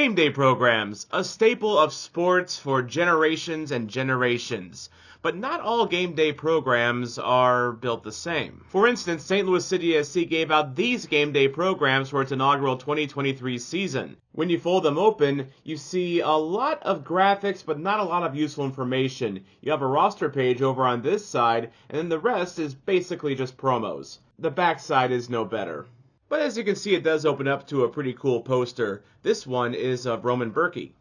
Game day programs, a staple of sports for generations and generations. But not all game day programs are built the same. For instance, St. Louis City SC gave out these game day programs for its inaugural 2023 season. When you fold them open, you see a lot of graphics, but not a lot of useful information. You have a roster page over on this side, and then the rest is basically just promos. The back side is no better. But as you can see, it does open up to a pretty cool poster. This one is of Roman Berkey.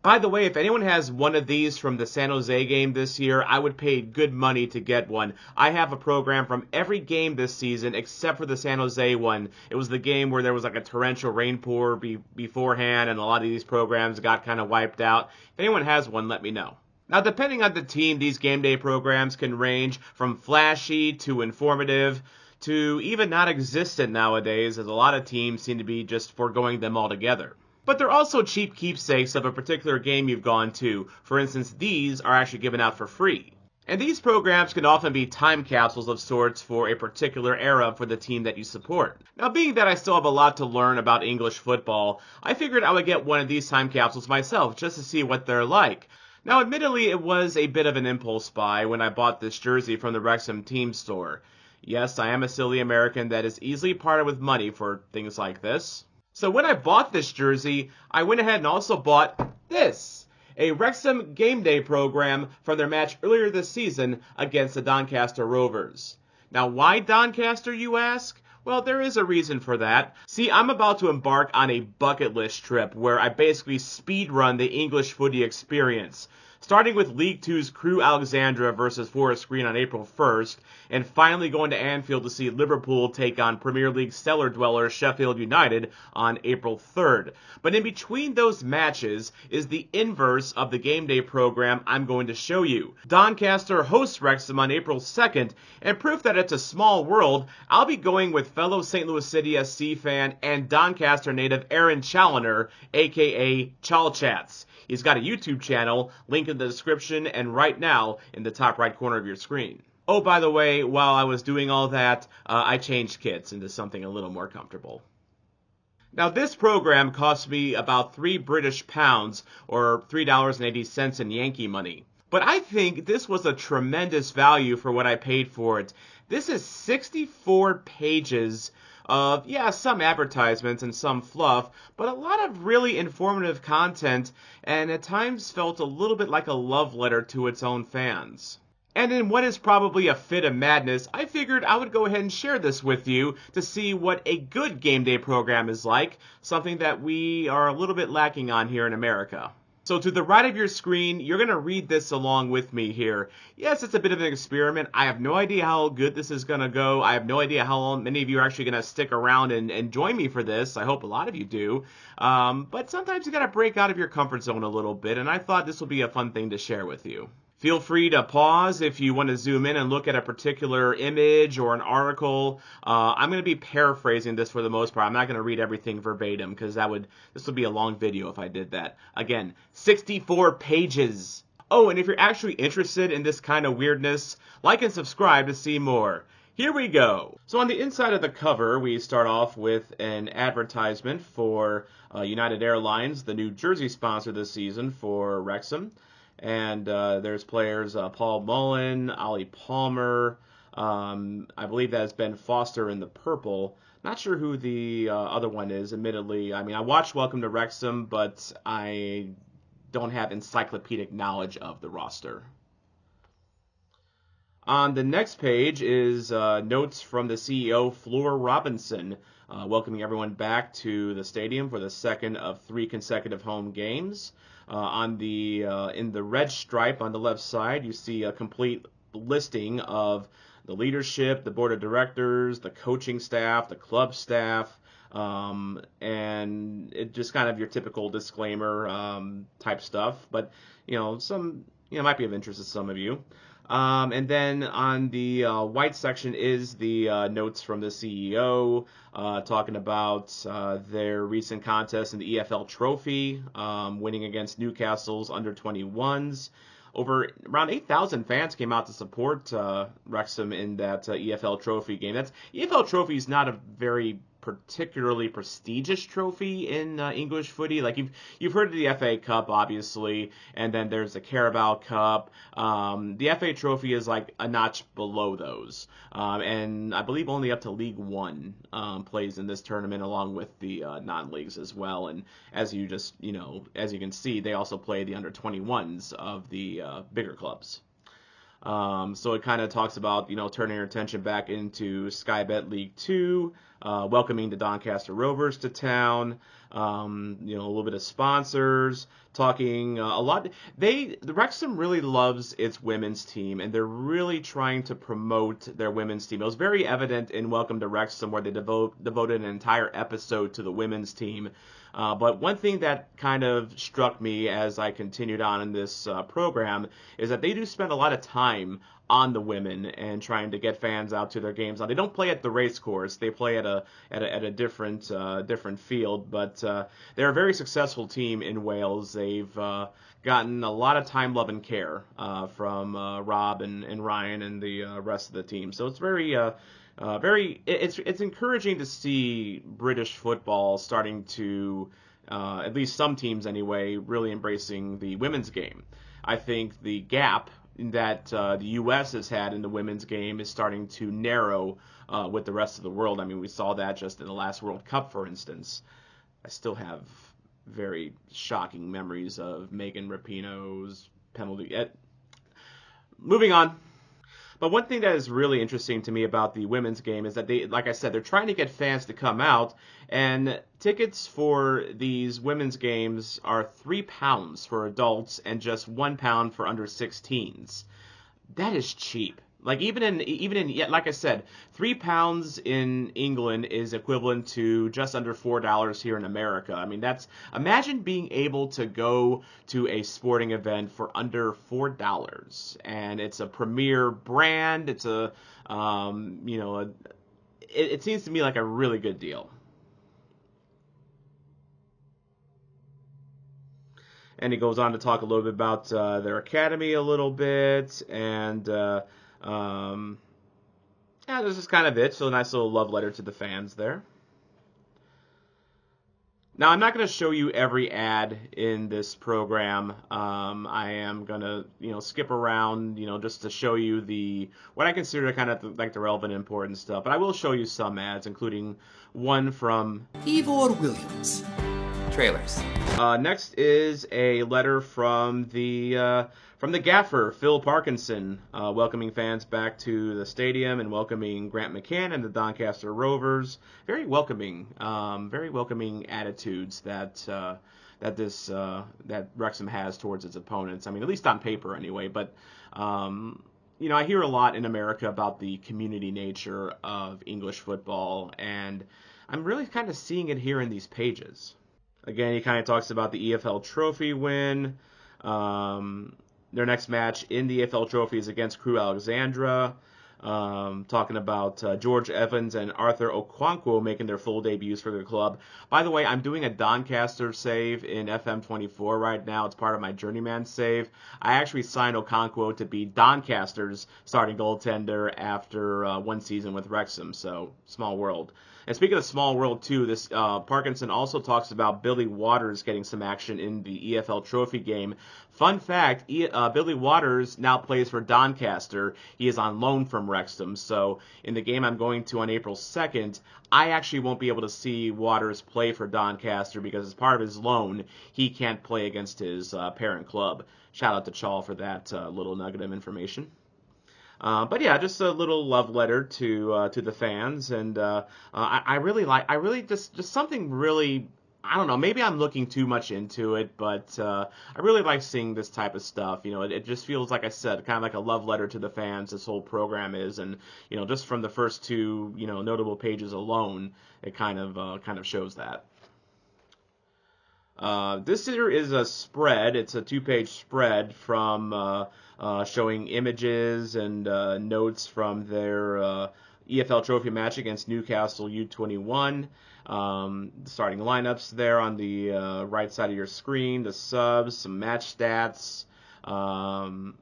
By the way, if anyone has one of these from the San Jose game this year, I would pay good money to get one. I have a program from every game this season except for the San Jose one. It was the game where there was like a torrential rainpour beforehand, and a lot of these programs got kind of wiped out. If anyone has one, let me know. Now, depending on the team, these game day programs can range from flashy to informative to even non-existent nowadays, as a lot of teams seem to be just foregoing them altogether. But they're also cheap keepsakes of a particular game you've gone to. For instance, these are actually given out for free. And these programs can often be time capsules of sorts for a particular era for the team that you support. Now, being that I still have a lot to learn about English football, I figured I would get one of these time capsules myself just to see what they're like. Now, admittedly, it was a bit of an impulse buy when I bought this jersey from the Wrexham team store. Yes, I am a silly American that is easily parted with money for things like this. So when I bought this jersey, I went ahead and also bought this, a Wrexham Game Day program from their match earlier this season against the Doncaster Rovers. Now, why Doncaster, you ask? Well, there is a reason for that. See, I'm about to embark on a bucket list trip where I basically speedrun the English footy experience, starting with League Two's Crewe Alexandra versus Forest Green on April 1st, and finally going to Anfield to see Liverpool take on Premier League cellar dweller Sheffield United on April 3rd. But in between those matches is the inverse of the game day program I'm going to show you. Doncaster hosts Wrexham on April 2nd, and proof that it's a small world, I'll be going with fellow St. Louis City SC fan and Doncaster native Aaron Challoner, aka Chalchats. He's got a YouTube channel, link in the description and right now in the top right corner of your screen. Oh, by the way, while I was doing all that, I changed kits into something a little more comfortable. Now, this program cost me about £3 or $3.80 in Yankee money. But I think this was a tremendous value for what I paid for it. This is 64 pages of, some advertisements and some fluff, but a lot of really informative content, and at times felt a little bit like a love letter to its own fans. And in what is probably a fit of madness, I figured I would go ahead and share this with you to see what a good game day program is like, something that we are a little bit lacking on here in America. So to the right of your screen, you're going to read this along with me here. Yes, it's a bit of an experiment. I have no idea how good this is going to go. I have no idea how long many of you are actually going to stick around and join me for this. I hope a lot of you do. But sometimes you got to break out of your comfort zone a little bit, and I thought this would be a fun thing to share with you. Feel free to pause if you want to zoom in and look at a particular image or an article. I'm going to be paraphrasing this for the most part. I'm not going to read everything verbatim because this would be a long video if I did that. Again, 64 pages. Oh, and if you're actually interested in this kind of weirdness, like and subscribe to see more. Here we go. So on the inside of the cover, we start off with an advertisement for United Airlines, the New Jersey sponsor this season for Wrexham. And there's players Paul Mullen, Ollie Palmer, I believe that's Ben Foster in the purple. Not sure who the other one is, admittedly. I mean, I watched Welcome to Wrexham, but I don't have encyclopedic knowledge of the roster. On the next page is notes from the CEO, Fleur Robinson, welcoming everyone back to the stadium for the second of 3 consecutive home games. In the red stripe on the left side, you see a complete listing of the leadership, the board of directors, the coaching staff, the club staff, and it just kind of your typical disclaimer type stuff. But some might be of interest to some of you. And then on the white section is the notes from the CEO talking about their recent contest in the EFL Trophy, winning against Newcastle's under-21s. Around 8,000 fans came out to support Wrexham in that EFL Trophy game. EFL Trophy is not a very particularly prestigious trophy in English footy. Like you've heard of the FA Cup, obviously, and then there's the Carabao Cup. The FA Trophy is like a notch below those, and I believe only up to League One plays in this tournament, along with the non-leagues as well. And as you can see, they also play the under-21s of the bigger clubs. So it kind of talks about, turning your attention back into Sky Bet League 2, welcoming the Doncaster Rovers to town, a little bit of sponsors, talking a lot. The Wrexham really loves its women's team, and they're really trying to promote their women's team. It was very evident in Welcome to Wrexham, where they devoted an entire episode to the women's team. But one thing that kind of struck me as I continued on in this program is that they do spend a lot of time on the women and trying to get fans out to their games. Now, they don't play at the race course; they play at a different field. But they're a very successful team in Wales. They've gotten a lot of time, love, and care from Rob and Ryan and the rest of the team. So it's it's encouraging to see British football starting to, at least some teams anyway, really embracing the women's game. I think the gap that the U.S. has had in the women's game is starting to narrow with the rest of the world. I mean, we saw that just in the last World Cup, for instance. I still have very shocking memories of Megan Rapinoe's penalty. Moving on. But one thing that is really interesting to me about the women's game is that like I said, they're trying to get fans to come out, and tickets for these women's games are £3 for adults and just £1 for under 16s. That is cheap. Like even in like I said, £3 in England is equivalent to just under $4 here in America. I mean, imagine being able to go to a sporting event for under $4, and it's a premier brand. It's it seems to me like a really good deal. And he goes on to talk a little bit about their academy a little bit, and this is kind of it. So a nice little love letter to the fans there. Now, I'm not going to show you every ad in this program. I am going to, skip around, just to show you what I consider kind of like the relevant, important stuff. But I will show you some ads, including one from Ifor Williams. Trailers. Next is a letter from the gaffer, Phil Parkinson, welcoming fans back to the stadium and welcoming Grant McCann and the Doncaster Rovers. Very welcoming attitudes that Wrexham has towards its opponents. I mean, at least on paper anyway. But I hear a lot in America about the community nature of English football, and I'm really kind of seeing it here in these pages. Again, he kind of talks about the EFL Trophy win. Their next match in the EFL Trophy is against Crewe Alexandra. Talking about George Evans and Arthur Okonkwo making their full debuts for the club. By the way, I'm doing a Doncaster save in FM24 right now. It's part of my Journeyman save. I actually signed Okonkwo to be Doncaster's starting goaltender after one season with Wrexham, so small world. And speaking of small world, too, this Parkinson also talks about Billy Waters getting some action in the EFL Trophy game. Fun fact, Billy Waters now plays for Doncaster. He is on loan from Wrexham. So in the game I'm going to on April 2nd, I actually won't be able to see Waters play for Doncaster because as part of his loan, he can't play against his parent club. Shout out to Chal for that little nugget of information. But yeah, just a little love letter to the fans, and I really just something really, I don't know, maybe I'm looking too much into it, but I really like seeing this type of stuff. It just feels, like I said, kind of like a love letter to the fans. This whole program is, and just from the first two notable pages alone, it kind of shows that. This here is a spread. It's a 2-page spread from showing images and notes from their EFL Trophy match against Newcastle U21. Starting lineups there on the right side of your screen, the subs, some match stats. And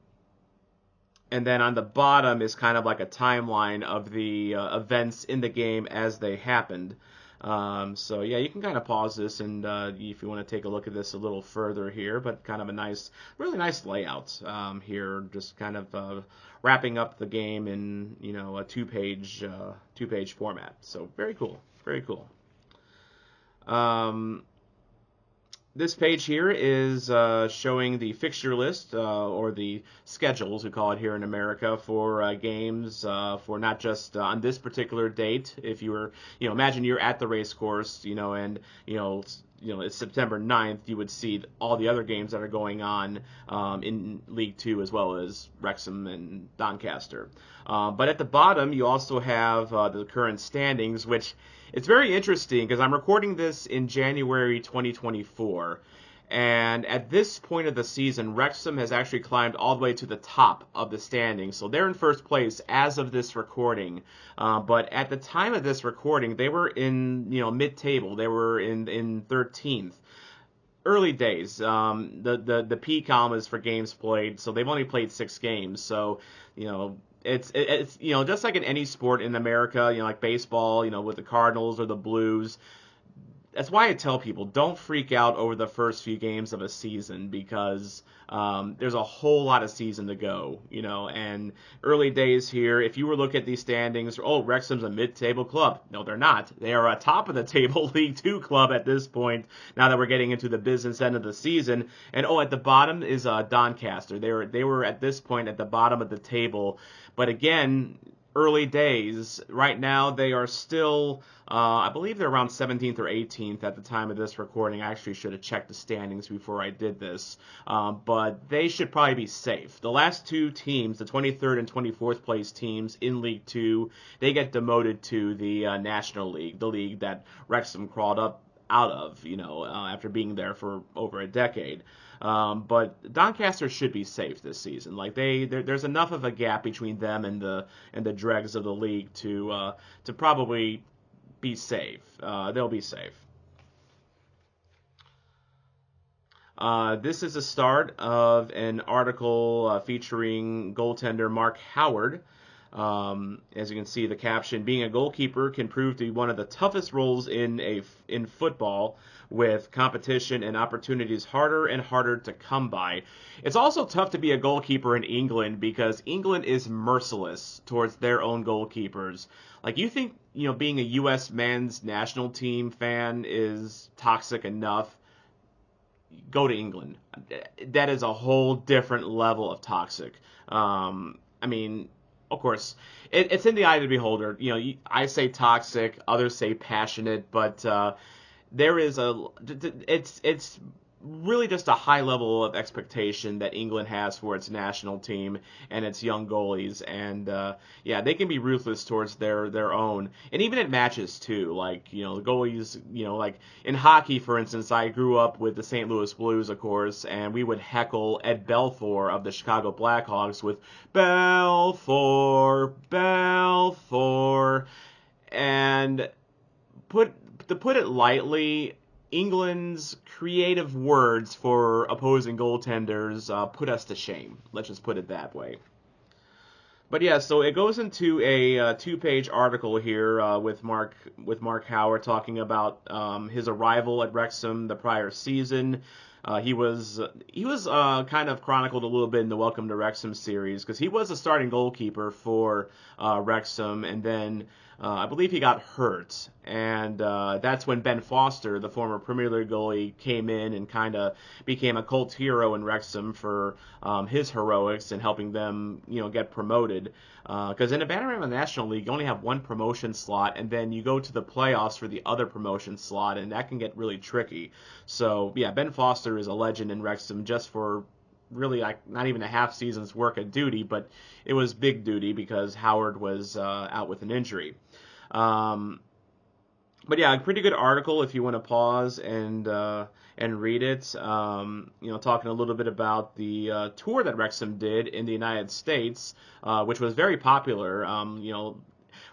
then on the bottom is kind of like a timeline of the events in the game as they happened. So yeah, you can kind of pause this and if you want to take a look at this a little further here, but kind of a nice, really nice layout here, just kind of wrapping up the game in a two-page format. So very cool, very cool. This page here is showing the fixture list, or the schedules, we call it here in America, for games for not just on this particular date. If you were, imagine you're at the race course, and it's September 9th, you would see all the other games that are going on in League Two, as well as Wrexham and Doncaster. But at the bottom, you also have the current standings, which it's very interesting because I'm recording this in January 2024. And at this point of the season, Wrexham has actually climbed all the way to the top of the standings. So they're in first place as of this recording. But at the time of this recording, they were in mid-table. They were in 13th. Early days. The P column is for games played, so they've only played 6 games. So it's just like in any sport in America, like baseball, with the Cardinals or the Blues. That's why I tell people, don't freak out over the first few games of a season, because there's a whole lot of season to go, and early days here, if you were looking at these standings, Wrexham's a mid-table club. No, they're not. They are a top-of-the-table League Two club at this point, now that we're getting into the business end of the season. And, at the bottom is Doncaster. They were at this point at the bottom of the table. But again, early days. Right now, they are still, I believe they're around 17th or 18th at the time of this recording. I actually should have checked the standings before I did this. But they should probably be safe. The last 2 teams, the 23rd and 24th place teams in League Two, they get demoted to the National League, the league that Wrexham crawled up out of, after being there for over a decade. But Doncaster should be safe this season. Like there's enough of a gap between them and the dregs of the league to probably be safe. They'll be safe. This is the start of an article featuring goaltender Mark Howard. As you can see, the caption: being a goalkeeper can prove to be one of the toughest roles in football, with competition and opportunities harder and harder to come by. It's also tough to be a goalkeeper in England, because England is merciless towards their own goalkeepers. Like, you think, being a U.S. men's national team fan is toxic enough? Go to England. That is a whole different level of toxic. Of course, it's in the eye of the beholder. I say toxic, others say passionate, but it's really just a high level of expectation that England has for its national team and its young goalies, and they can be ruthless towards their own, and even at matches too. Like, the goalies, like in hockey, for instance, I grew up with the St. Louis Blues, of course, and we would heckle Ed Belfour of the Chicago Blackhawks with Belfour, Belfour, and to put it lightly, England's creative words for opposing goaltenders put us to shame. Let's just put it that way. But yeah, so it goes into a 2-page article here with Mark Howard talking about his arrival at Wrexham the prior season. He was kind of chronicled a little bit in the Welcome to Wrexham series, because he was a starting goalkeeper for Wrexham, and then I believe he got hurt, and that's when Ben Foster, the former Premier League goalie, came in and kind of became a cult hero in Wrexham for his heroics and helping them, get promoted. Because in the Bannerman National League, you only have one promotion slot, and then you go to the playoffs for the other promotion slot, and that can get really tricky. So yeah, Ben Foster is a legend in Wrexham just for really not even a half season's work of duty, but it was big duty because Howard was out with an injury. But yeah, a pretty good article if you want to pause and read it. Talking a little bit about the tour that Wrexham did in the United States, which was very popular.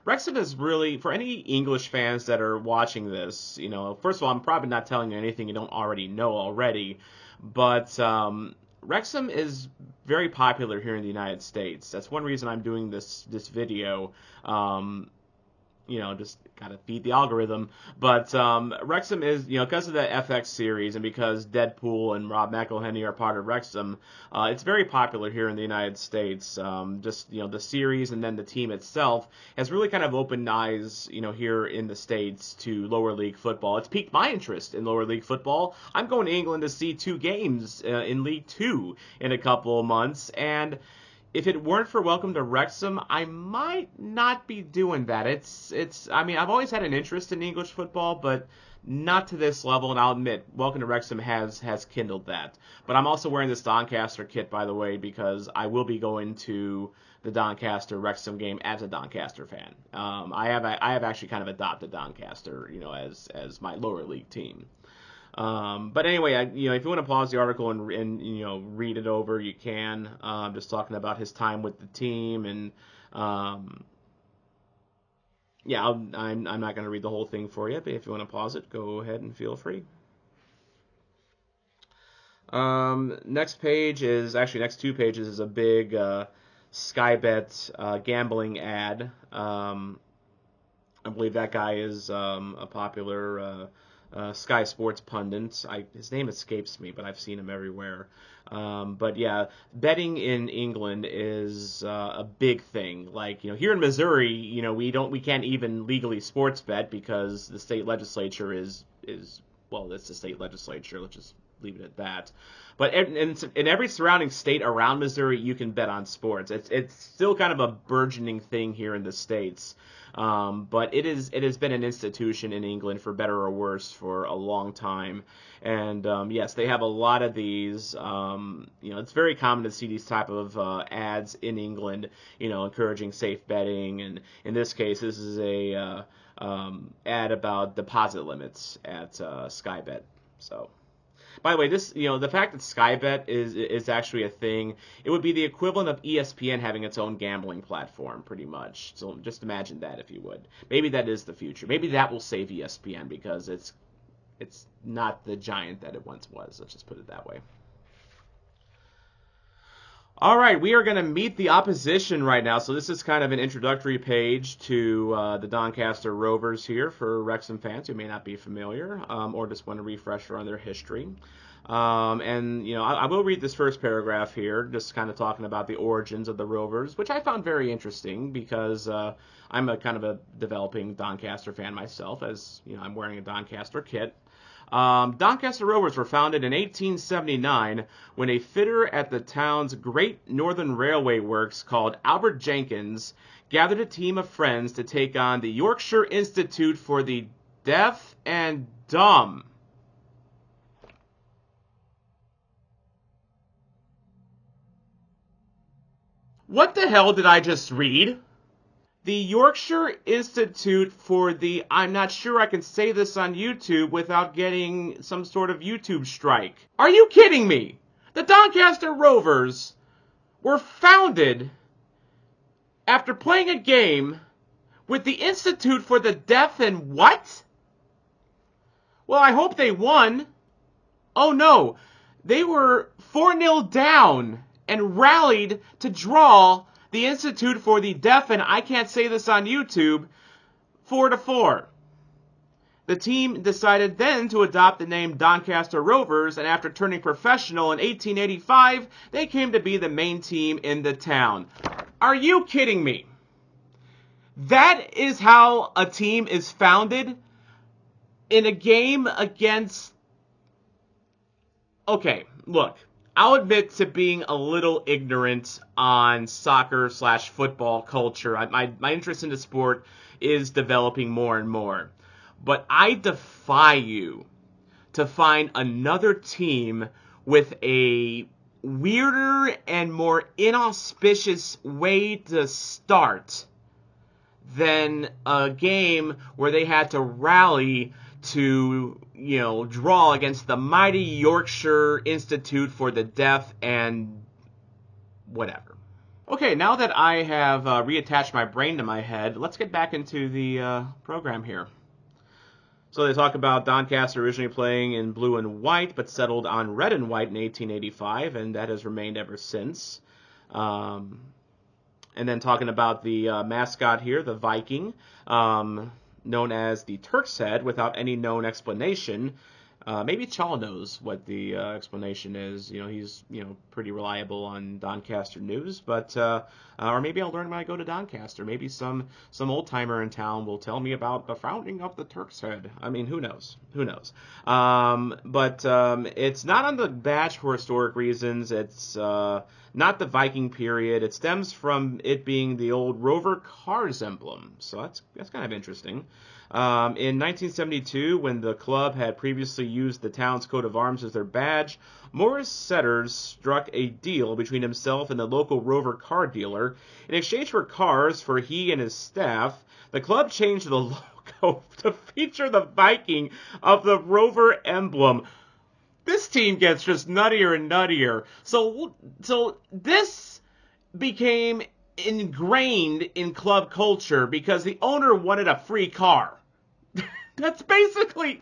Wrexham is really, for any English fans that are watching this, first of all, I'm probably not telling you anything you don't already know already, but Wrexham is very popular here in the United States. That's one reason I'm doing this video. just gotta feed the algorithm. But Wrexham is, because of the FX series and because Deadpool and Rob McElhenney are part of Wrexham, it's very popular here in the United States. The series and then the team itself has really kind of opened eyes, here in the States to lower league football. It's piqued my interest in lower league football. I'm going to England to see 2 games in League Two in a couple of months, and if it weren't for Welcome to Wrexham, I might not be doing that. I've always had an interest in English football, but not to this level, and I'll admit, Welcome to Wrexham has kindled that. But I'm also wearing this Doncaster kit, by the way, because I will be going to the Doncaster Wrexham game as a Doncaster fan. I have actually kind of adopted Doncaster, as my lower league team. But anyway, if you want to pause the article and read it over, you can. Just talking about his time with the team, and I'm not going to read the whole thing for you, but if you want to pause it, go ahead and feel free. Next 2 pages is a big Sky Bet gambling ad. I believe that guy is a popular Sky Sports pundit. His name escapes me, but I've seen him everywhere. But yeah, betting in England is a big thing. Like, here in Missouri, we can't even legally sports bet because the state legislature is it's the state legislature. Let's just leave it at that. But in every surrounding state around Missouri, you can bet on sports. It's still kind of a burgeoning thing here in the States. But it has been an institution in England, for better or worse, for a long time. And yes, they have a lot of these. It's very common to see these type of ads in England, encouraging safe betting. And in this case, this is a ad about deposit limits at Sky Bet. So, by the way, this, the fact that Sky Bet is actually a thing, it would be the equivalent of ESPN having its own gambling platform, pretty much. So just imagine that, if you would. Maybe that is the future. Maybe that will save ESPN because it's not the giant that it once was. Let's just put it that way. All right, we are going to meet the opposition right now. So this is kind of an introductory page to the Doncaster Rovers here for Wrexham fans who may not be familiar or just want a refresher on their history. I will read this first paragraph here, just kind of talking about the origins of the Rovers, which I found very interesting because I'm a kind of a developing Doncaster fan myself, as I'm wearing a Doncaster kit. Doncaster Rovers were founded in 1879 when a fitter at the town's Great Northern Railway Works called Albert Jenkins gathered a team of friends to take on the Yorkshire Institute for the Deaf and Dumb. What the hell did I just read? The Yorkshire Institute for the... I'm not sure I can say this on YouTube without getting some sort of YouTube strike. Are you kidding me? The Doncaster Rovers were founded after playing a game with the Institute for the Deaf and what? Well, I hope they won. Oh no, they were 4-0 down and rallied to draw the Institute for the Deaf, and I can't say this on YouTube, 4-4. The team decided then to adopt the name Doncaster Rovers, and after turning professional in 1885, they came to be the main team in the town. Are you kidding me? That is how a team is founded in a game against... Okay, look. I'll admit to being a little ignorant on soccer/football culture. My interest in the sport is developing more and more. But I defy you to find another team with a weirder and more inauspicious way to start than a game where they had to rally to, draw against the mighty Yorkshire Institute for the Deaf and whatever. Okay, now that I have reattached my brain to my head, let's get back into the program here. So they talk about Doncaster originally playing in blue and white, but settled on red and white in 1885, and that has remained ever since. And then talking about the mascot here, the Viking, known as the Turk's Head, without any known explanation. Maybe Chaw knows what the explanation is. He's pretty reliable on Doncaster news, but or maybe I'll learn when I go to Doncaster. Maybe some old timer in town will tell me about the founding of the Turk's Head. I mean, who knows? Who knows? But it's not on the badge for historic reasons. It's not the Viking period. It stems from it being the old Rover Cars emblem. So that's kind of interesting. In 1972, when the club had previously used the town's coat of arms as their badge, Morris Setters struck a deal between himself and the local Rover car dealer. In exchange for cars for he and his staff, the club changed the logo to feature the Viking of the Rover emblem. This team gets just nuttier and nuttier. So this became ingrained in club culture because the owner wanted a free car. That's basically...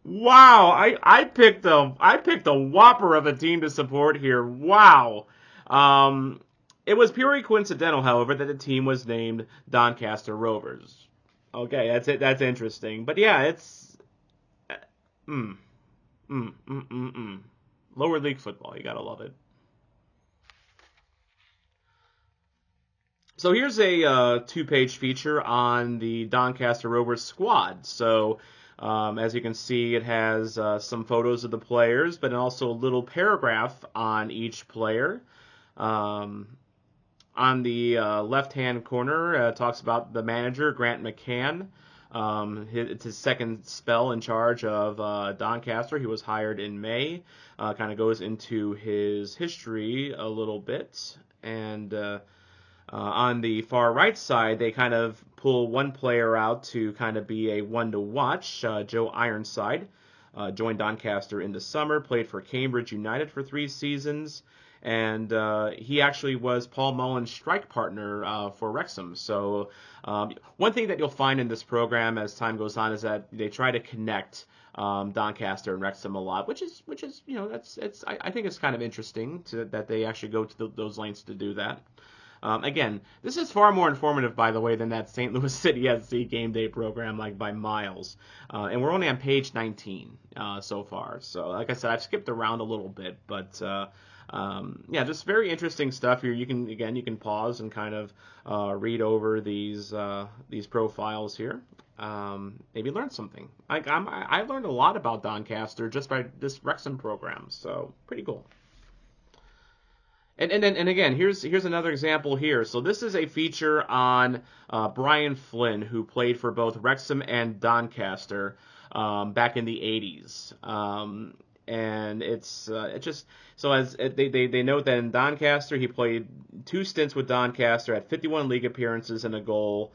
Wow, I picked a whopper of a team to support here. Wow. It was purely coincidental, however, that the team was named Doncaster Rovers. Okay, that's it. That's interesting. But yeah, it's lower league football. You gotta love it. So here's a two-page feature on the Doncaster Rovers squad. So as you can see, it has some photos of the players, but also a little paragraph on each player. On the left-hand corner, it talks about the manager, Grant McCann. It's his second spell in charge of Doncaster. He was hired in May. Kind of goes into his history a little bit. And on the far right side, they kind of pull one player out to kind of be a one to watch. Joe Ironside joined Doncaster in the summer, played for Cambridge United for 3 seasons. And he actually was Paul Mullen's strike partner for Wrexham. So one thing that you'll find in this program as time goes on is that they try to connect Doncaster and Wrexham a lot, which is I think it's kind of interesting that they actually go to those lengths to do that. Again, this is far more informative, by the way, than that St. Louis City SC game day program, like by miles. And we're only on page 19 so far. So, like I said, I've skipped around a little bit, but yeah, just very interesting stuff here. You can pause and kind of read over these profiles here. Maybe learn something. I learned a lot about Doncaster just by this Wrexham program, so pretty cool. And again, here's another example here. So this is a feature on Brian Flynn, who played for both Wrexham and Doncaster back in the 80s. And it's just so as they note that in Doncaster he played 2 stints with Doncaster, had 51 league appearances and a goal.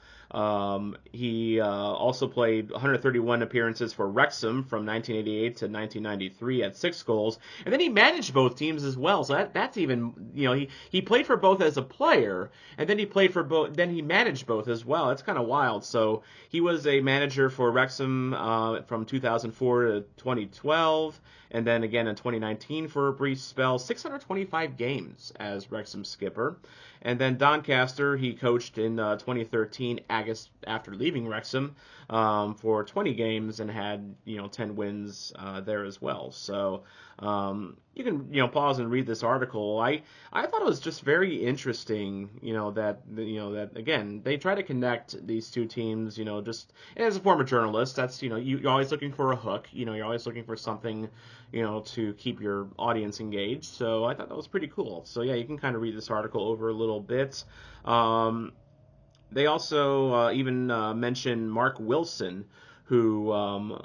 He also played 131 appearances for Wrexham from 1988 to 1993 at 6 goals, and then he managed both teams as well. So that's even he played for both as a player, and then he played for both. Then he managed both as well. That's kind of wild. So he was a manager for Wrexham from 2004 to 2012. And then again in 2019 for a brief spell, 625 games as Wrexham skipper. And then Doncaster, he coached in 2013 after leaving Wrexham for 20 games and had 10 wins there as well. So you can pause and read this article. I thought it was just very interesting. That again they try to connect these two teams. Just as a former journalist, that's you're always looking for a hook. You're always looking for something to keep your audience engaged. So I thought that was pretty cool. So yeah, you can kind of read this article over a little bit. They also even mention Mark Wilson, who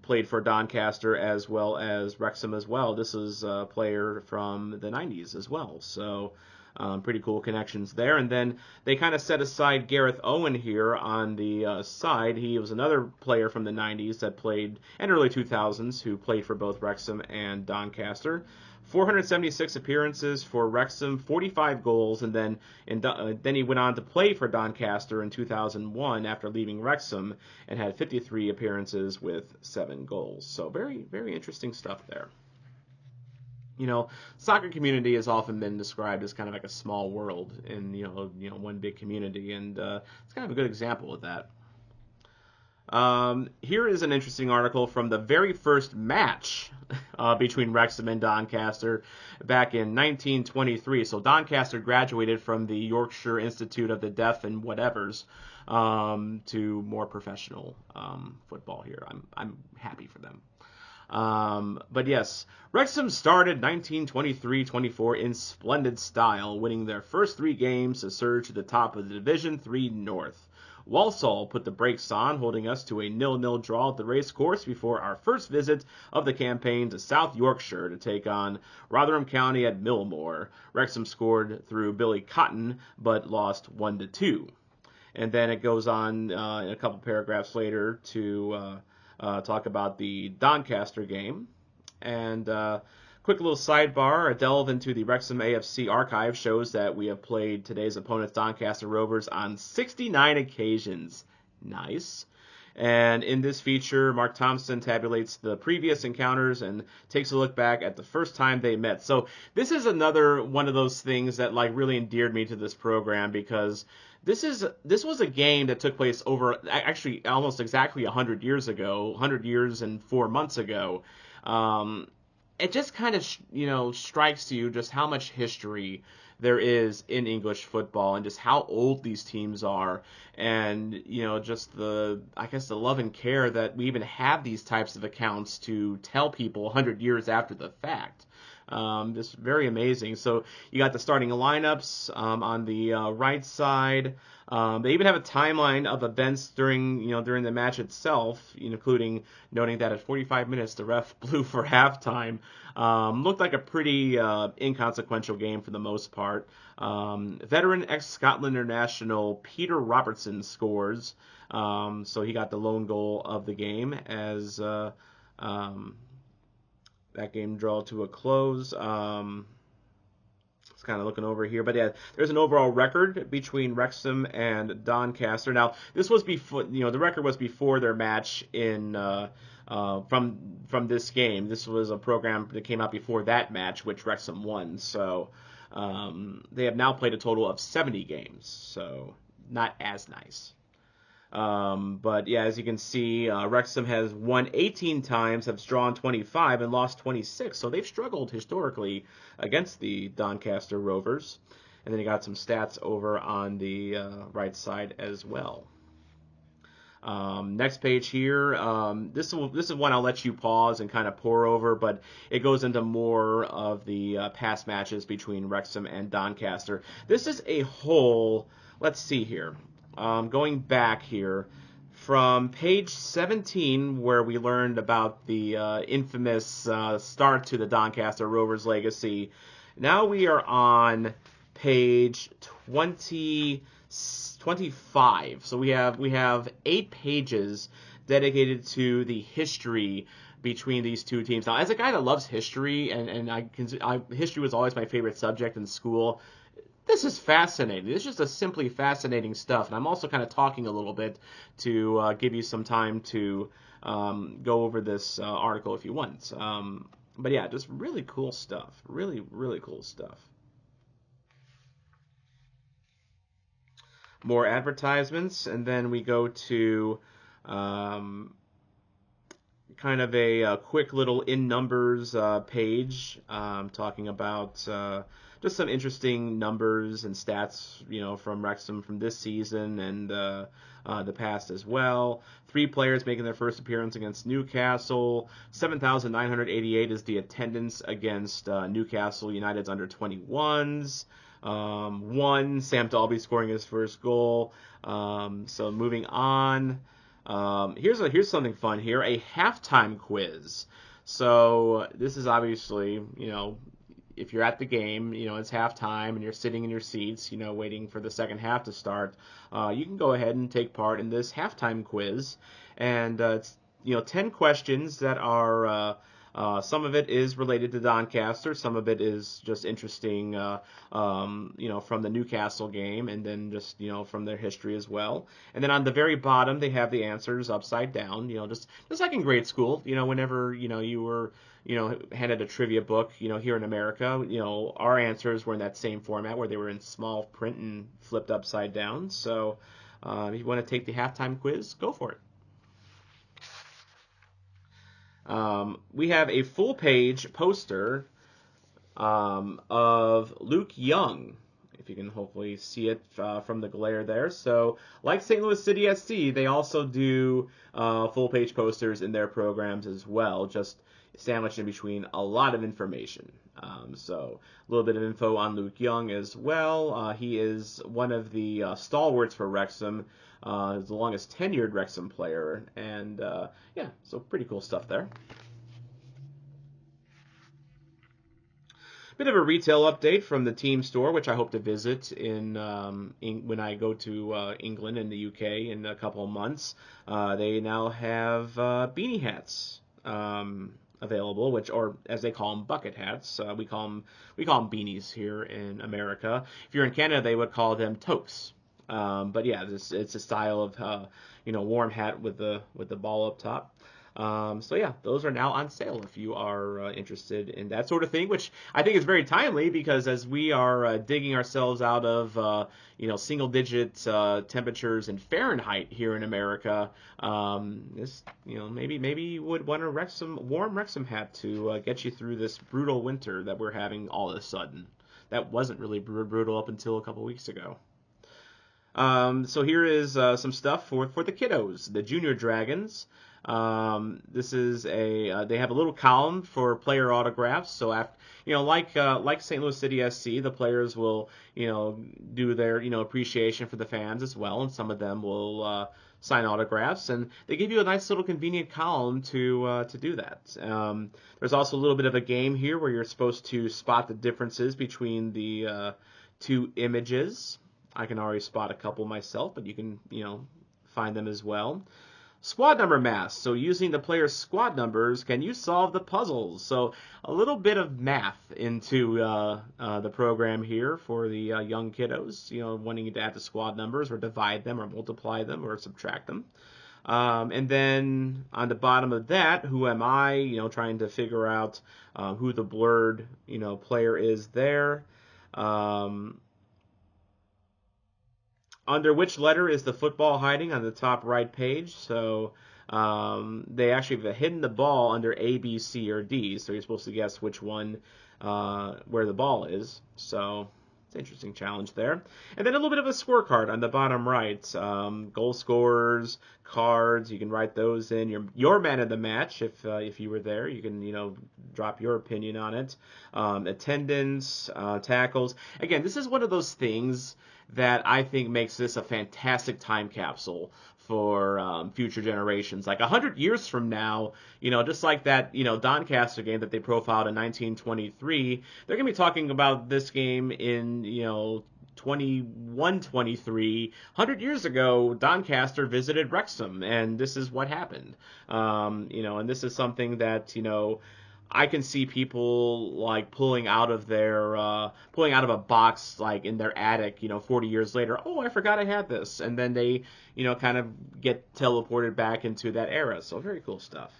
played for Doncaster as well as Wrexham as well. This is a player from the 90s as well. So pretty cool connections there. And then they kind of set aside Gareth Owen here on the side. He was another player from the 90s that played, and early 2000s, who played for both Wrexham and Doncaster. 476 appearances for Wrexham, 45 goals, and then he went on to play for Doncaster in 2001 after leaving Wrexham and had 53 appearances with 7 goals. So very, very interesting stuff there. Soccer community has often been described as kind of like a small world in one big community, and it's kind of a good example of that. Here is an interesting article from the very first match between Wrexham and Doncaster back in 1923. So Doncaster graduated from the Yorkshire Institute of the Deaf and Whatevers to more professional football here. I'm happy for them. But yes, Wrexham started 1923-24 in splendid style, winning their first 3 games to surge to the top of the Division 3 North. Walsall put the brakes on, holding us to a 0-0 draw at the racecourse before our first visit of the campaign to South Yorkshire to take on Rotherham County at Millmoor. Wrexham scored through Billy Cotton, but lost 1-2. And then it goes on in a couple paragraphs later to talk about the Doncaster game. And quick little sidebar, a delve into the Wrexham AFC archive shows that we have played today's opponents, Doncaster Rovers, on 69 occasions. Nice. And in this feature, Mark Thompson tabulates the previous encounters and takes a look back at the first time they met. So this is another one of those things that really endeared me to this program, because this was a game that took place over actually almost exactly 100 years ago, 100 years and 4 months ago. It just kind of strikes you just how much history there is in English football, and just how old these teams are, and just the love and care that we even have these types of accounts to tell people 100 years after the fact. Just very amazing. So you got the starting lineups on the right side. They even have a timeline of events during the match itself, including noting that at 45 minutes the ref blew for halftime. Looked like a pretty inconsequential game for the most part. Veteran ex-Scotland international Peter Robertson scores, so he got the lone goal of the game as that game draw to a close. It's kind of looking over here, but yeah, there's an overall record between Wrexham and Doncaster. Now, this was before, the record was before their match in from this game. This was a program that came out before that match, which Wrexham won. So they have now played a total of 70 games. So not as nice. But yeah, as you can see, Wrexham has won 18 times, have drawn 25, and lost 26. So they've struggled historically against the Doncaster Rovers. And then you got some stats over on the right side as well. Next page here. This is one I'll let you pause and kind of pore over, but it goes into more of the past matches between Wrexham and Doncaster. This is a whole. Let's see here. Going back here from page 17, where we learned about the infamous start to the Doncaster Rovers legacy. Now we are on page 25. So we have 8 pages dedicated to the history between these two teams. Now, as a guy that loves history, and history was always my favorite subject in school, this is fascinating. This is just simply fascinating stuff. And I'm also kind of talking a little bit to give you some time to go over this article if you want. But yeah, just really cool stuff. Really, really cool stuff. More advertisements, and then we go to kind of a quick little in numbers page talking about just some interesting numbers and stats, from Wrexham from this season and the past as well. 3 players making their first appearance against Newcastle. 7,988 is the attendance against Newcastle United's under 21s. 1, Sam Dalby scoring his first goal. So moving on. Here's something fun here, a halftime quiz. So this is obviously, if you're at the game, it's halftime and you're sitting in your seats, waiting for the second half to start, you can go ahead and take part in this halftime quiz. And it's, 10 questions that are Some of it is related to Doncaster. Some of it is just interesting, from the Newcastle game, and then just, from their history as well. And then on the very bottom, they have the answers upside down, just like in grade school, whenever, you were, handed a trivia book, here in America, our answers were in that same format where they were in small print and flipped upside down. So if you want to take the halftime quiz, go for it. We have a full-page poster of Luke Young, if you can hopefully see it from the glare there. So, like St. Louis City SC, they also do full-page posters in their programs as well, just sandwiched in between a lot of information. So, a little bit of info on Luke Young as well. He is one of the stalwarts for Wrexham. He's the longest tenured Wrexham player, and so pretty cool stuff there. Bit of a retail update from the team store, which I hope to visit when I go to England and the UK in a couple of months. They now have beanie hats available, or as they call them, bucket hats. We call them beanies here in America. If you're in Canada, they would call them toques. But yeah, it's a style of warm hat with the ball up top. So yeah, those are now on sale if you are interested in that sort of thing, which I think is very timely because as we are digging ourselves out of single-digit temperatures in Fahrenheit here in America, this maybe you would want a warm Wrexham hat to get you through this brutal winter that we're having all of a sudden. That wasn't really brutal up until a couple weeks ago. So here is some stuff for the kiddos, the Junior Dragons. This is they have a little column for player autographs. So after, like St. Louis City SC, the players will, do their, appreciation for the fans as well. And some of them will, sign autographs, and they give you a nice little convenient column to do that. There's also a little bit of a game here where you're supposed to spot the differences between the, two images. I can already spot a couple myself, but you can, find them as well. Squad number math. So using the player's squad numbers, can you solve the puzzles? So a little bit of math into the program here for the young kiddos, wanting to add the squad numbers or divide them or multiply them or subtract them. And then on the bottom of that, who am I, trying to figure out who the blurred, player is there. Under which letter is the football hiding on the top right page? So they actually have hidden the ball under A, B, C, or D. So you're supposed to guess which one where the ball is. So it's an interesting challenge there. And then a little bit of a scorecard on the bottom right. Goal scorers, cards. You can write those in. Your man of the match, if you were there, you can drop your opinion on it. Attendance, tackles. Again, this is one of those things that I think makes this a fantastic time capsule for future generations. Like 100 years from now, just like that, Doncaster game that they profiled in 1923, they're going to be talking about this game in, 21-23. 100 years ago, Doncaster visited Wrexham, and this is what happened. And this is something that, I can see people like pulling out of a box like in their attic, 40 years later. Oh, I forgot I had this, and then they, kind of get teleported back into that era. So very cool stuff.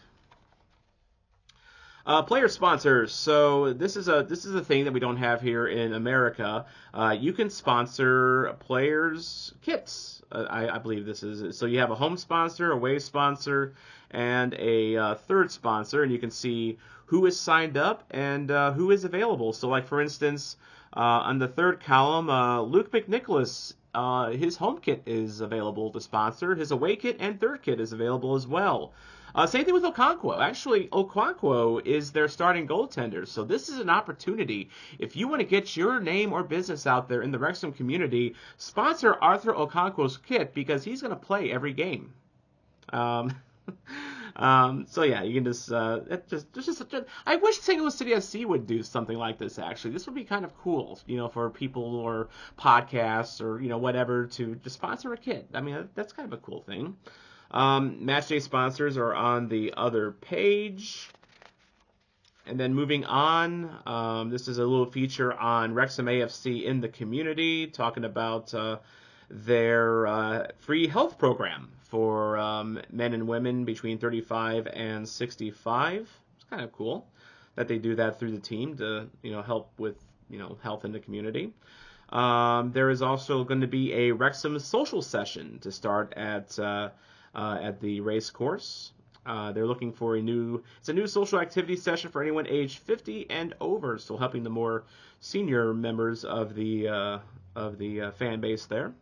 Player sponsors. So this is a thing that we don't have here in America. You can sponsor players' kits. I believe this is. So you have a home sponsor, away sponsor, and a third sponsor, and you can see who is signed up and who is available. So, like for instance, on the third column, Luke McNicholas, his home kit is available to sponsor. His away kit and third kit is available as well. Same thing with Okonkwo. Actually, Okonkwo is their starting goaltender. So this is an opportunity. If you want to get your name or business out there in the Wrexham community, sponsor Arthur Okonkwo's kit because he's going to play every game. So yeah, you can just I wish St. Louis City SC would do something like this. Actually, this would be kind of cool, for people or podcasts or whatever to just sponsor a kit. I mean, that's kind of a cool thing. Matchday sponsors are on the other page. And then moving on, this is a little feature on Wrexham AFC in the community, talking about their free health program for men and women between 35 and 65. It's kind of cool that they do that through the team to help with health in the community. There is also going to be a Wrexham social session to start at the race course. They're looking for a new social activity session for anyone aged 50 and over, so helping the more senior members of the fan base there.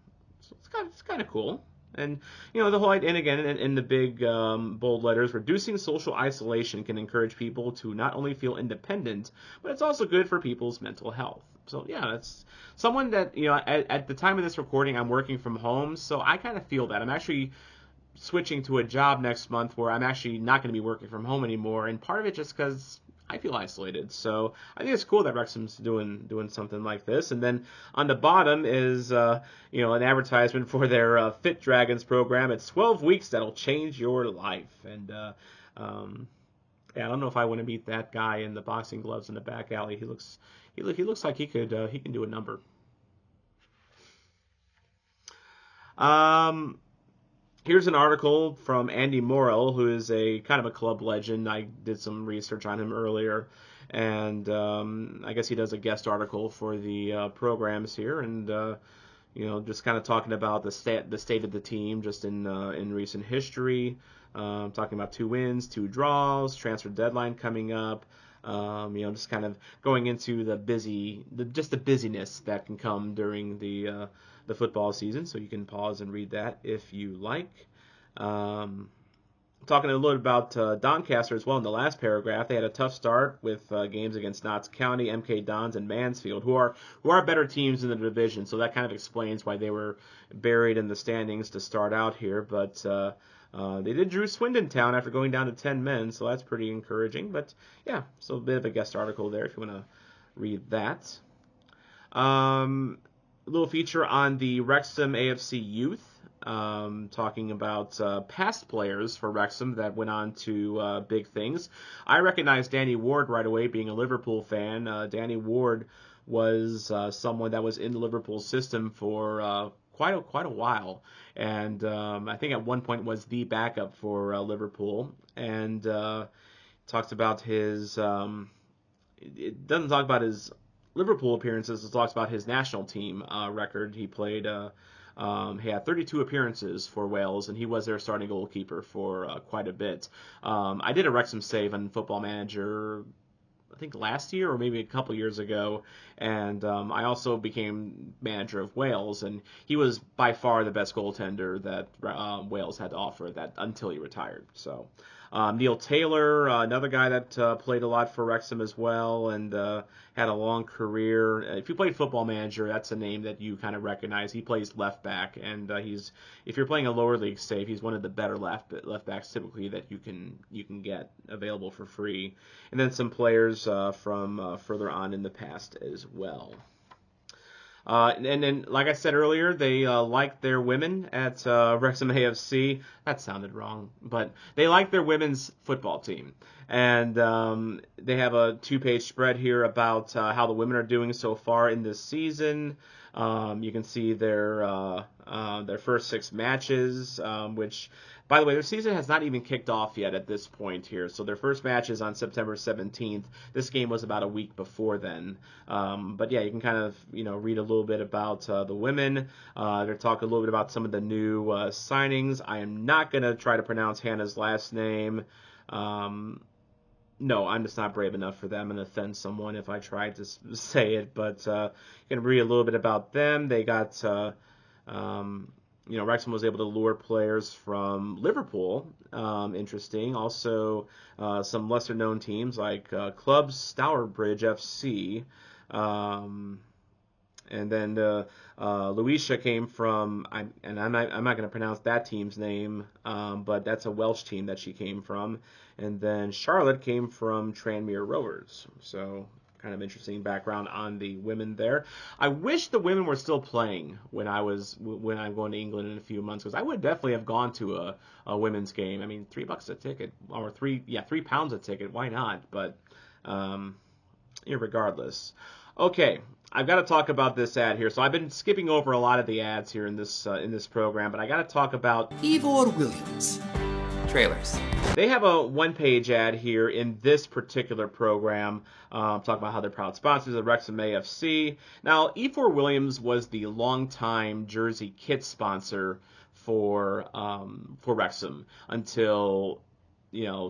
So it's kind of cool. And the whole idea, and again in the big bold letters, reducing social isolation can encourage people to not only feel independent, but it's also good for people's mental health. So yeah, it's someone that at the time of this recording, I'm working from home, so I kind of feel that. I'm actually switching to a job next month where I'm actually not going to be working from home anymore, and part of it just because I feel isolated. So I think it's cool that Wrexham's doing something like this. And then on the bottom is an advertisement for their Fit Dragons program. It's 12 weeks that'll change your life. And I don't know if I want to meet that guy in the boxing gloves in the back alley. He looks like he can do a number. Here's an article from Andy Morrill, who is a kind of a club legend. I did some research on him earlier, and I guess he does a guest article for the programs here, and just kind of talking about the state of the team just in recent history. Talking about 2 wins, 2 draws, transfer deadline coming up. Just kind of going into the busyness that can come during the football season. So you can pause and read that if you like. Talking a little bit about Doncaster as well in the last paragraph. They had a tough start with games against Notts County, MK Dons, and Mansfield, who are better teams in the division. So that kind of explains why they were buried in the standings to start out here. But they did Drew Swindon Town after going down to 10 men, so that's pretty encouraging. But yeah, so a bit of a guest article there if you want to read that. A little feature on the Wrexham AFC youth, talking about past players for Wrexham that went on to big things. I recognized Danny Ward right away, being a Liverpool fan. Danny Ward was someone that was in the Liverpool system for quite a while, and I think at one point was the backup for Liverpool. And talks about his. It doesn't talk about his Liverpool appearances. It talks about his national team record. He played. He had 32 appearances for Wales, and he was their starting goalkeeper for quite a bit. I did a Wrexham save on Football Manager, I think last year or maybe a couple years ago, and I also became manager of Wales, and he was by far the best goaltender that Wales had to offer until he retired. So Neil Taylor, another guy that played a lot for Wrexham as well, and had a long career. If you played Football Manager, that's a name that you kind of recognize. He plays left back, and if you're playing a lower league save, he's one of the better left backs typically that you can get available for free. And then some players from further on in the past as well. And then, like I said earlier, they like their women at Wrexham AFC. That sounded wrong, but they like their women's football team. And they have a 2-page spread here about how the women are doing so far in this season. You can see their first 6 matches, which, by the way, their season has not even kicked off yet at this point here. So their first match is on September 17th. This game was about a week before then. But yeah, you can kind of read a little bit about the women. They talk a little bit about some of the new signings. I am not going to try to pronounce Hannah's last name. No, I'm just not brave enough for them and offend someone if I tried to say it. But you can read a little bit about them. They got, Wrexham was able to lure players from Liverpool. Interesting. Also, some lesser-known teams like Club Stourbridge FC. And then Luisha came from, I'm not going to pronounce that team's name, but that's a Welsh team that she came from. And then Charlotte came from Tranmere Rovers. So kind of interesting background on the women there. I wish the women were still playing when I'm going to England in a few months, because I would definitely have gone to a women's game. I mean, $3 a ticket, or £3 a ticket. Why not? But Irregardless. Okay, I've got to talk about this ad here. So I've been skipping over a lot of the ads here in this program, but I got to talk about Ifor Williams. Trailers. They have a one-page ad here in this particular program, talking about how they're proud sponsors of Wrexham AFC. Now, Ifor Williams was the longtime jersey kit sponsor for Wrexham until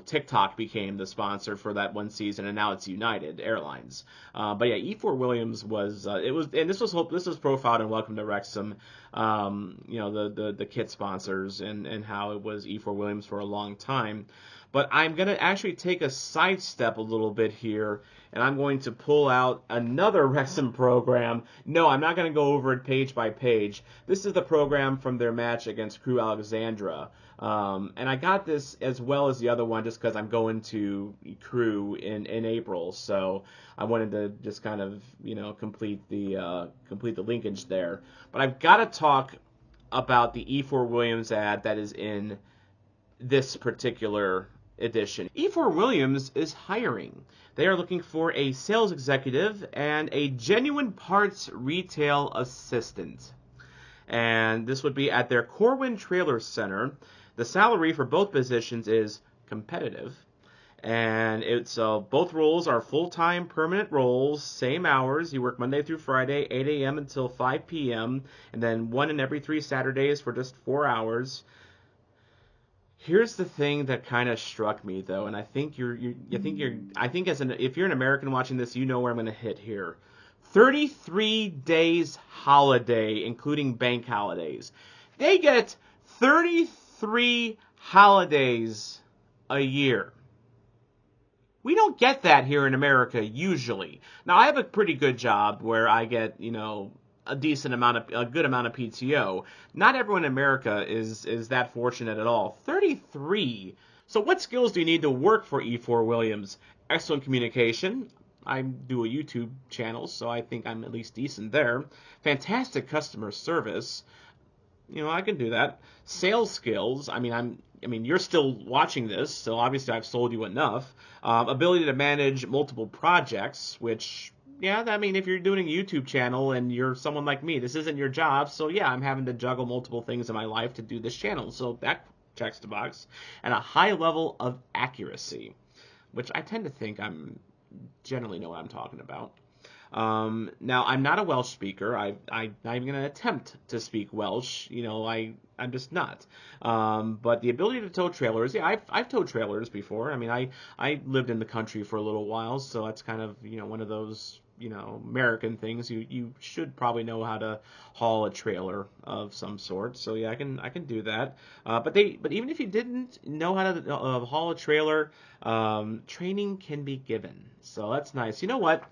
TikTok became the sponsor for that one season, and now it's United Airlines. But yeah, Ifor Williams was and this was profiled in Welcome to Wrexham. The kit sponsors and how it was Ifor Williams for a long time. But I'm gonna actually take a sidestep a little bit here, and I'm going to pull out another Wrexham program. No, I'm not going to go over it page by page. This is the program from their match against Crew Alexandra. And I got this as well as the other one just because I'm going to Crew in April, so I wanted to just kind of complete the linkage there. But I've got to talk about the Ifor Williams ad that is in this particular edition. Ifor Williams is hiring. They are looking for a sales executive and a genuine parts retail assistant. And this would be at their Corwin Trailer Center. The salary for both positions is competitive. And it's both roles are full-time permanent roles, same hours. You work Monday through Friday, 8 a.m. until 5 p.m. and then one in every 3 Saturdays for just 4 hours. Here's the thing that kind of struck me though, and I think if you're an American watching this, you know where I'm going to hit here. 33 days holiday, including bank holidays. They get 33 holidays a year. We don't get that here in America usually. Now I have a pretty good job where I get, a good amount of PTO. Not everyone in America is that fortunate at all. 33. So what skills do you need to work for Ifor Williams? Excellent communication. I do a YouTube channel, so I think I'm at least decent there. Fantastic customer service. I can do that. Sales skills. I mean, you're still watching this, so obviously I've sold you enough. Ability to manage multiple projects, which, yeah, I mean, if you're doing a YouTube channel and you're someone like me, this isn't your job, so yeah, I'm having to juggle multiple things in my life to do this channel, so that checks the box. And a high level of accuracy, which I tend to think I'm generally know what I'm talking about. Now, I'm not a Welsh speaker. I'm not even going to attempt to speak Welsh. I'm just not. But the ability to tow trailers, yeah, I've towed trailers before. I mean, I lived in the country for a little while, so that's kind of, one of those, American things. You should probably know how to haul a trailer of some sort. So yeah, I can do that. But even if you didn't know how to haul a trailer, training can be given. So that's nice. You know what?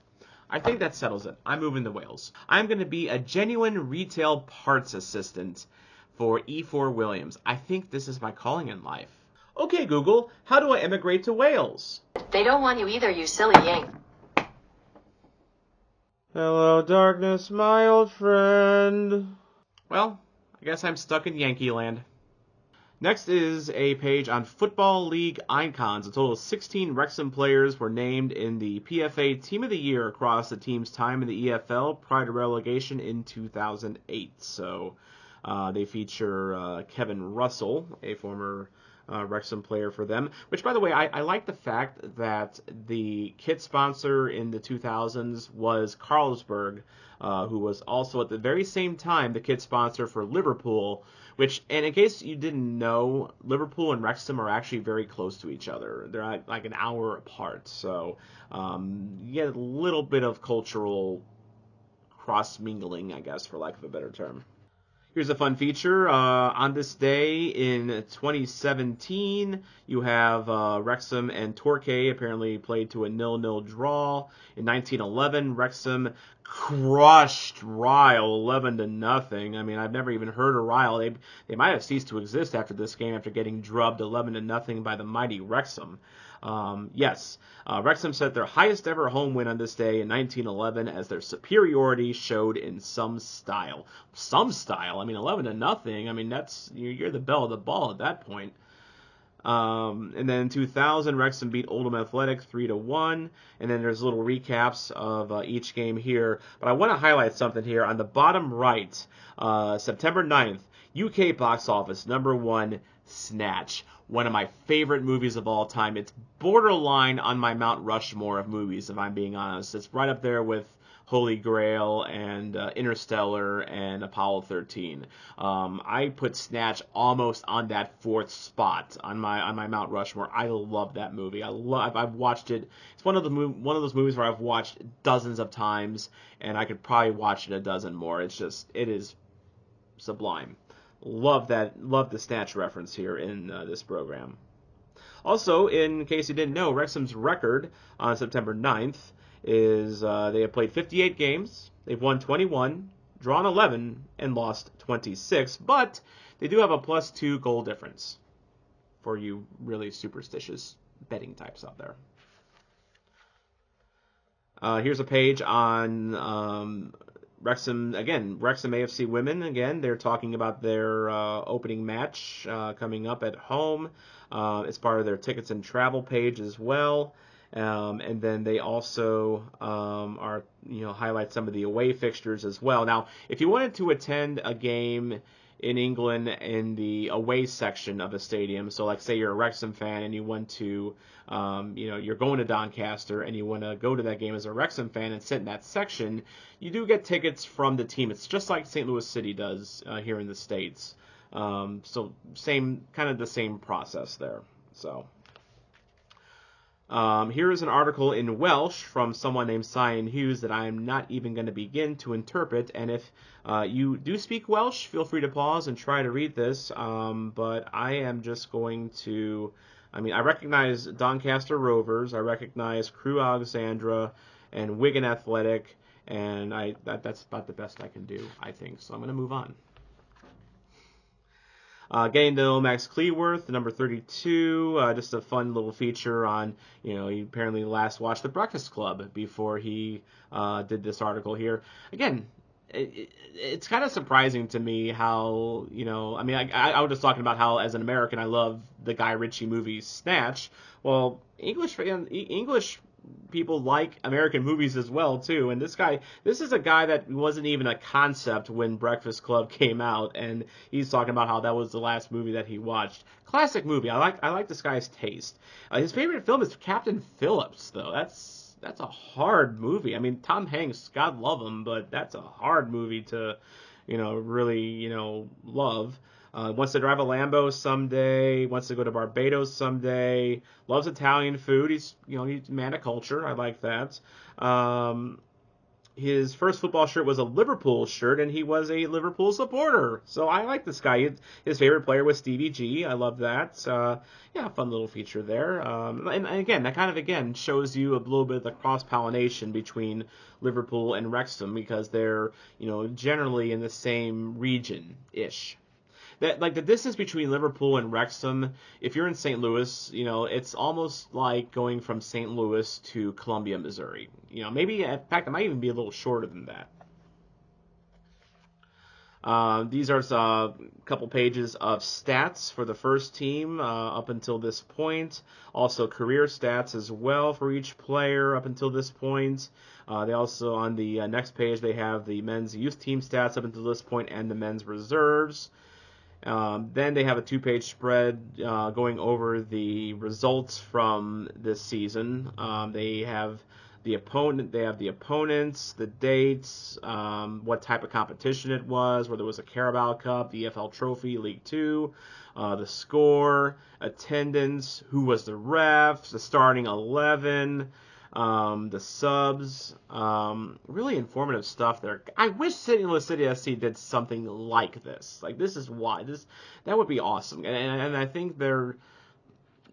I think that settles it. I'm moving to Wales. I'm going to be a genuine retail parts assistant for Ifor Williams. I think this is my calling in life. Okay, Google, how do I emigrate to Wales? They don't want you either, you silly yank. Hello, darkness, my old friend. Well, I guess I'm stuck in Yankee land. Next is a page on Football League icons. A total of 16 Wrexham players were named in the PFA Team of the Year across the team's time in the EFL prior to relegation in 2008. So they feature Kevin Russell, a former Wrexham player for them, which, by the way, I like the fact that the kit sponsor in the 2000s was Carlsberg, who was also at the very same time the kit sponsor for Liverpool, which, and in case you didn't know, Liverpool and Wrexham are actually very close to each other. They're like an hour apart, so you get a little bit of cultural cross-mingling, I guess, for lack of a better term. Here's a fun feature. On this day in 2017, you have Wrexham and Torquay apparently played to a 0-0 draw. In 1911, Wrexham crushed Ryle 11-0. I mean, I've never even heard of Ryle. They might have ceased to exist after this game after getting drubbed 11-0 by the mighty Wrexham. Wrexham set their highest ever home win on this day in 1911 as their superiority showed in some style. Some style? I mean, 11-0. I mean, you're the belle of the ball at that point. And then in 2000, Wrexham beat Oldham Athletic 3-1. And then there's little recaps of each game here. But I want to highlight something here on the bottom right. September 9th, UK box office #1, Snatch. One of my favorite movies of all time. It's borderline on my Mount Rushmore of movies, if I'm being honest. It's right up there with Holy Grail and Interstellar and Apollo 13. I put Snatch almost on that 4th spot on my Mount Rushmore. I love that movie. I've watched it. It's one of those movies where I've watched dozens of times, and I could probably watch it a dozen more. It is sublime. Love the Snatch reference here in this program. Also, in case you didn't know, Wrexham's record on September 9th is they have played 58 games, they've won 21, drawn 11, and lost 26, but they do have a +2 goal difference for you really superstitious betting types out there. Here's a page on Wrexham AFC women. Again, they're talking about their opening match coming up at home. It's part of their tickets and travel page as well. And then they also highlight some of the away fixtures as well. Now, if you wanted to attend a game in England in the away section of a stadium, so like say you're a Wrexham fan and you want to, you're going to Doncaster and you want to go to that game as a Wrexham fan and sit in that section, you do get tickets from the team. It's just like St. Louis City does here in the States. So the same process there. So. Here is an article in Welsh from someone named Cyan Hughes that I am not even going to begin to interpret. And if you do speak Welsh, feel free to pause and try to read this. But I am just going to... I recognize Doncaster Rovers, I recognize Crewe Alexandra, and Wigan Athletic, and that's about the best I can do, I think. So I'm going to move on. Getting to know Max Cleworth, number 32, just a fun little feature on, he apparently last watched The Breakfast Club before he did this article here. Again, it's kind of surprising to me how, I was just talking about how, as an American, I love the Guy Ritchie movie Snatch. Well, English people like American movies as well, too. And this is a guy that wasn't even a concept when Breakfast Club came out, and he's talking about how that was the last movie that he watched. Classic movie. I like this guy's taste. His favorite film is Captain Phillips, though. That's a hard movie. Tom Hanks, God love him, but that's a hard movie to, really, love. Wants to drive a Lambo someday. Wants to go to Barbados someday. Loves Italian food. He's a man of culture. I like that. His first football shirt was a Liverpool shirt, and he was a Liverpool supporter. So I like this guy. His favorite player was Stevie G. I love that. Fun little feature there. And again, that kind of shows you a little bit of the cross-pollination between Liverpool and Wrexham, because they're generally in the same region-ish. That, like, the distance between Liverpool and Wrexham, if you're in St. Louis, it's almost like going from St. Louis to Columbia, Missouri. Maybe, in fact, it might even be a little shorter than that. These are a couple pages of stats for the first team up until this point. Also career stats as well for each player up until this point. They also, on the next page, they have the men's youth team stats up until this point and the men's reserves. Then they have a 2-page spread going over the results from this season. They have the opponents, the dates, what type of competition it was, whether it was a Carabao Cup, the EFL Trophy, League Two, the score, attendance, who was the refs, the starting 11, the subs, really informative stuff there. I wish St. Louis City SC did something like this. Like, this is why that would be awesome. And I think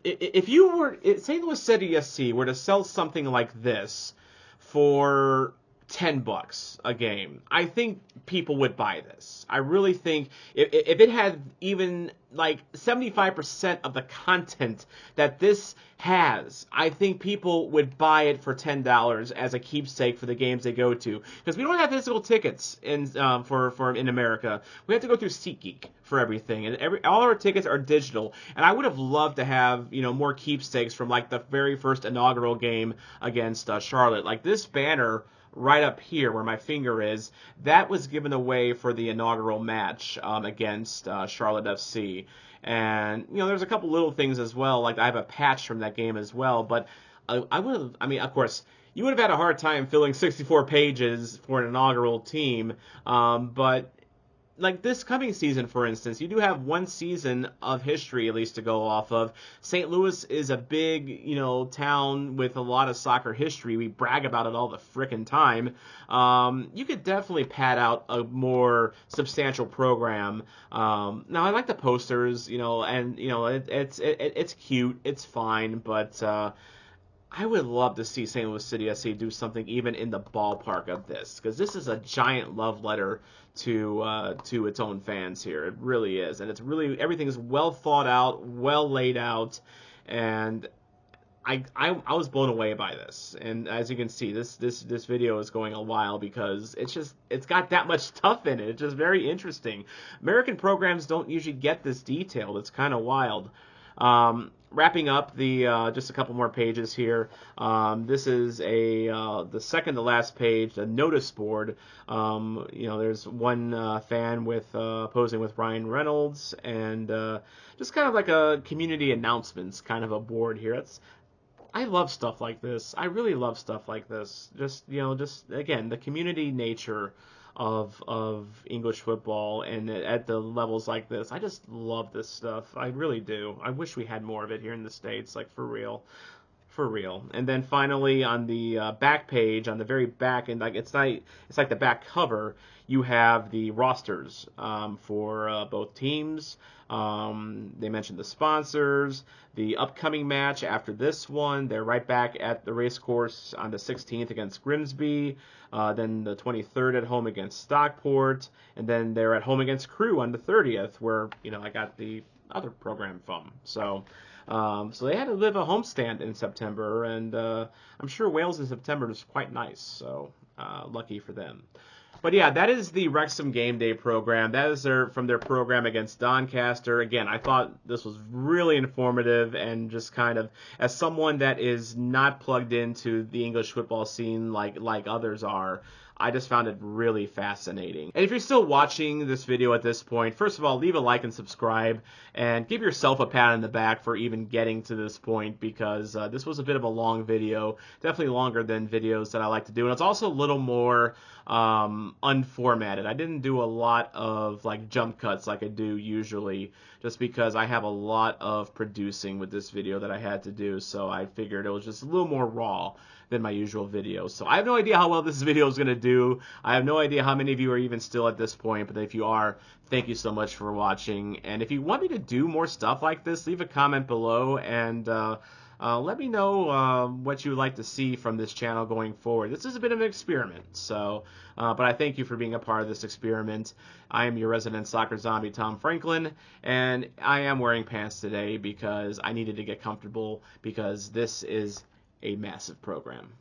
if St. Louis City SC were to sell something like this for $10 a game, I think people would buy this. I really think if it had even like 75% of the content that this has, I think people would buy it for $10 as a keepsake for the games they go to. Because we don't have physical tickets in in America. We have to go through SeatGeek for everything, and all our tickets are digital. And I would have loved to have more keepsakes from like the very first inaugural game against Charlotte. Like this banner right up here where my finger is, that was given away for the inaugural match against Charlotte FC. And, there's a couple little things as well, like I have a patch from that game as well, but of course, you would have had a hard time filling 64 pages for an inaugural team, but like this coming season, for instance, you do have one season of history at least to go off of. St. Louis is a big, town with a lot of soccer history. We brag about it all the frickin' time. You could definitely pad out a more substantial program. Now I like the posters, and it's cute, it's fine, but I would love to see St. Louis City SC do something even in the ballpark of this, because this is a giant love letter to its own fans here. It really is, and it's really, everything is well thought out, well laid out, and I was blown away by this. And as you can see, this video is going a while because it's got that much stuff in it. It's just very interesting. American programs don't usually get this detailed. It's kind of wild. Wrapping up the just a couple more pages here. This is the second to last page, the notice board. There's one fan with posing with Reynolds, and just kind of like a community announcements kind of a board here. I love stuff like this. I really love stuff like this. Just again, the community nature of English football, and at the levels like this, I just love this stuff. I really do. I wish we had more of it here in the States, like for real. And then finally on the back page, on the very back, and like it's like the back cover, you have the rosters for both teams. They mentioned the sponsors, the upcoming match after this one. They're right back at the race course on the 16th against Grimsby, then the 23rd at home against Stockport, and then they're at home against Crewe on the 30th, where I got the other program from. So they had to live a homestand in September, and I'm sure Wales in September is quite nice. So lucky for them. But yeah, that is the Wrexham Gameday program. That is from their program against Doncaster. Again, I thought this was really informative, and just kind of, as someone that is not plugged into the English football scene like others are, I just found it really fascinating. And if you're still watching this video at this point, first of all, leave a like and subscribe, and give yourself a pat on the back for even getting to this point, because this was a bit of a long video, definitely longer than videos that I like to do, and it's also a little more unformatted. I didn't do a lot of like jump cuts like I do usually, just because I have a lot of producing with this video that I had to do, so I figured it was just a little more raw than my usual videos. So I have no idea how well this video is going to do. I have no idea how many of you are even still at this point, but if you are, thank you so much for watching. And if you want me to do more stuff like this, leave a comment below, and let me know what you would like to see from this channel going forward. This is a bit of an experiment, so but I thank you for being a part of this experiment. I am your resident soccer zombie, Tom Franklin, and I am wearing pants today because I needed to get comfortable, because this is a massive program.